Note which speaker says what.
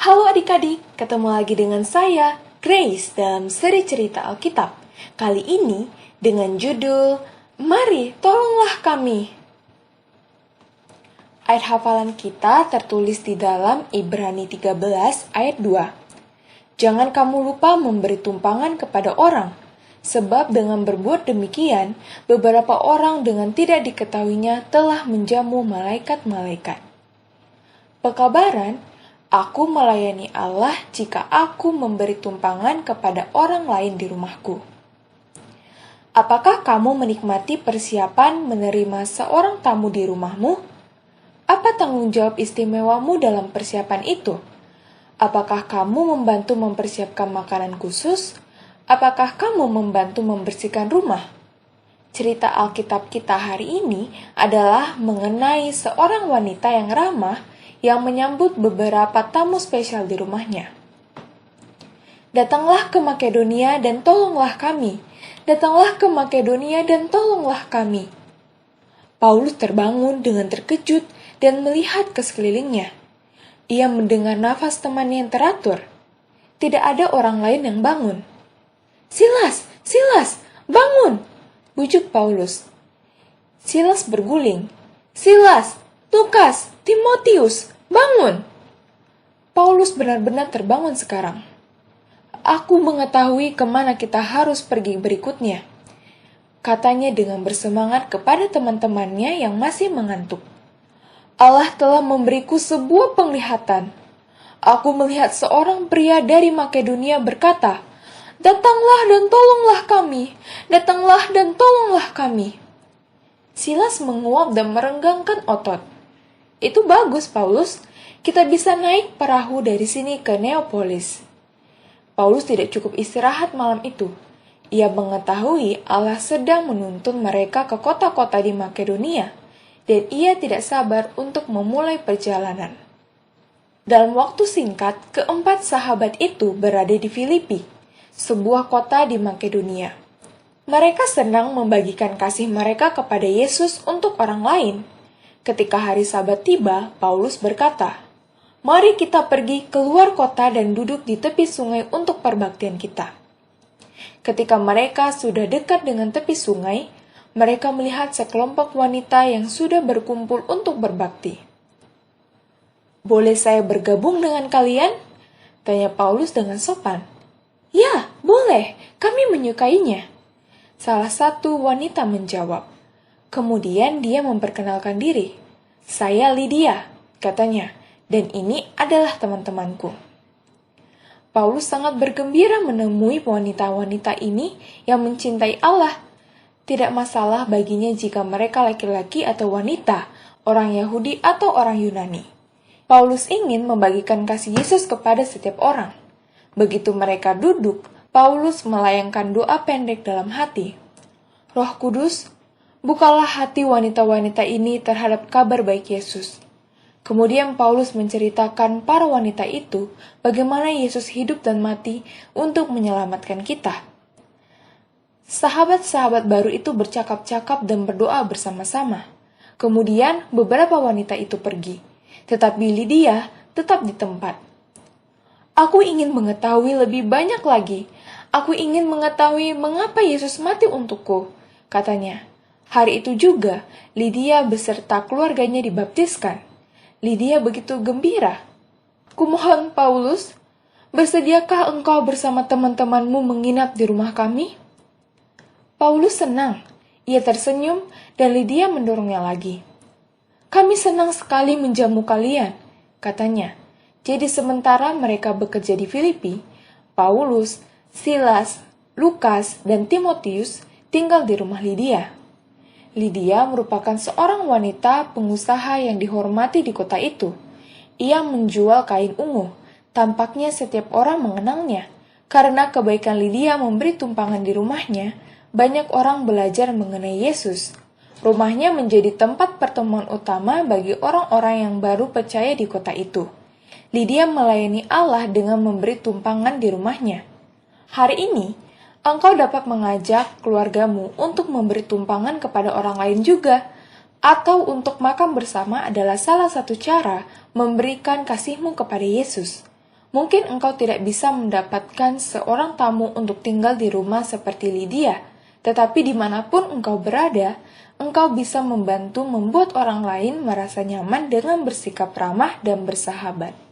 Speaker 1: Halo adik-adik, ketemu lagi dengan saya, Grace, dalam seri cerita Alkitab. Kali ini dengan judul, Mari Tolonglah Kami. Ayat hafalan kita tertulis di dalam Ibrani 13 ayat 2. Jangan kamu lupa memberi tumpangan kepada orang, sebab dengan berbuat demikian, beberapa orang dengan tidak diketahuinya telah menjamu malaikat-malaikat. Pekabaran, aku melayani Allah jika aku memberi tumpangan kepada orang lain di rumahku. Apakah kamu menikmati persiapan menerima seorang tamu di rumahmu? Apa tanggung jawab istimewamu dalam persiapan itu? Apakah kamu membantu mempersiapkan makanan khusus? Apakah kamu membantu membersihkan rumah? Cerita Alkitab kita hari ini adalah mengenai seorang wanita yang ramah yang menyambut beberapa tamu spesial di rumahnya. Datanglah ke Makedonia dan tolonglah kami. Datanglah ke Makedonia dan tolonglah kami. Paulus terbangun dengan terkejut dan melihat ke sekelilingnya. Ia mendengar nafas temannya yang teratur. Tidak ada orang lain yang bangun. Silas, Silas, bangun! Bujuk Paulus. Silas berguling. Silas, Lukas, Timotius, bangun! Paulus benar-benar terbangun sekarang. Aku mengetahui kemana kita harus pergi berikutnya, katanya dengan bersemangat kepada teman-temannya yang masih mengantuk. Allah telah memberiku sebuah penglihatan. Aku melihat seorang pria dari Makedonia berkata, "Datanglah dan tolonglah kami, datanglah dan tolonglah kami." Silas menguap dan merenggangkan otot. Itu bagus, Paulus. Kita bisa naik perahu dari sini ke Neapolis. Paulus tidak cukup istirahat malam itu. Ia mengetahui Allah sedang menuntun mereka ke kota-kota di Makedonia, dan ia tidak sabar untuk memulai perjalanan. Dalam waktu singkat, keempat sahabat itu berada di Filipi, sebuah kota di Makedonia. Mereka senang membagikan kasih mereka kepada Yesus untuk orang lain. Ketika hari Sabat tiba, Paulus berkata, "Mari kita pergi keluar kota dan duduk di tepi sungai untuk perbaktian kita." Ketika mereka sudah dekat dengan tepi sungai, mereka melihat sekelompok wanita yang sudah berkumpul untuk berbakti. "Boleh saya bergabung dengan kalian?" tanya Paulus dengan sopan. "Ya, boleh, kami menyukainya," salah satu wanita menjawab. Kemudian dia memperkenalkan diri. "Saya Lydia," katanya, "dan ini adalah teman-temanku." Paulus sangat bergembira menemui wanita-wanita ini yang mencintai Allah. Tidak masalah baginya jika mereka laki-laki atau wanita, orang Yahudi atau orang Yunani. Paulus ingin membagikan kasih Yesus kepada setiap orang. Begitu mereka duduk, Paulus melayangkan doa pendek dalam hati. "Roh Kudus, bukalah hati wanita-wanita ini terhadap kabar baik Yesus." Kemudian Paulus menceritakan para wanita itu bagaimana Yesus hidup dan mati untuk menyelamatkan kita. Sahabat-sahabat baru itu bercakap-cakap dan berdoa bersama-sama. Kemudian beberapa wanita itu pergi, tetapi Lydia tetap di tempat. "Aku ingin mengetahui lebih banyak lagi. Aku ingin mengetahui mengapa Yesus mati untukku," katanya. Hari itu juga, Lydia beserta keluarganya dibaptiskan. Lydia begitu gembira. "Kumohon, Paulus, bersediakah engkau bersama teman-temanmu menginap di rumah kami?" Paulus senang. Ia tersenyum dan Lydia mendorongnya lagi. "Kami senang sekali menjamu kalian," katanya. Jadi sementara mereka bekerja di Filipi, Paulus, Silas, Lukas, dan Timotius tinggal di rumah Lydia. Lydia merupakan seorang wanita pengusaha yang dihormati di kota itu. Ia menjual kain ungu. Tampaknya setiap orang mengenalnya. Karena kebaikan Lydia memberi tumpangan di rumahnya, banyak orang belajar mengenai Yesus. Rumahnya menjadi tempat pertemuan utama bagi orang-orang yang baru percaya di kota itu. Lydia melayani Allah dengan memberi tumpangan di rumahnya. Hari ini, engkau dapat mengajak keluargamu untuk memberi tumpangan kepada orang lain juga, atau untuk makan bersama adalah salah satu cara memberikan kasihmu kepada Yesus. Mungkin engkau tidak bisa mendapatkan seorang tamu untuk tinggal di rumah seperti Lydia, tetapi dimanapun engkau berada, engkau bisa membantu membuat orang lain merasa nyaman dengan bersikap ramah dan bersahabat.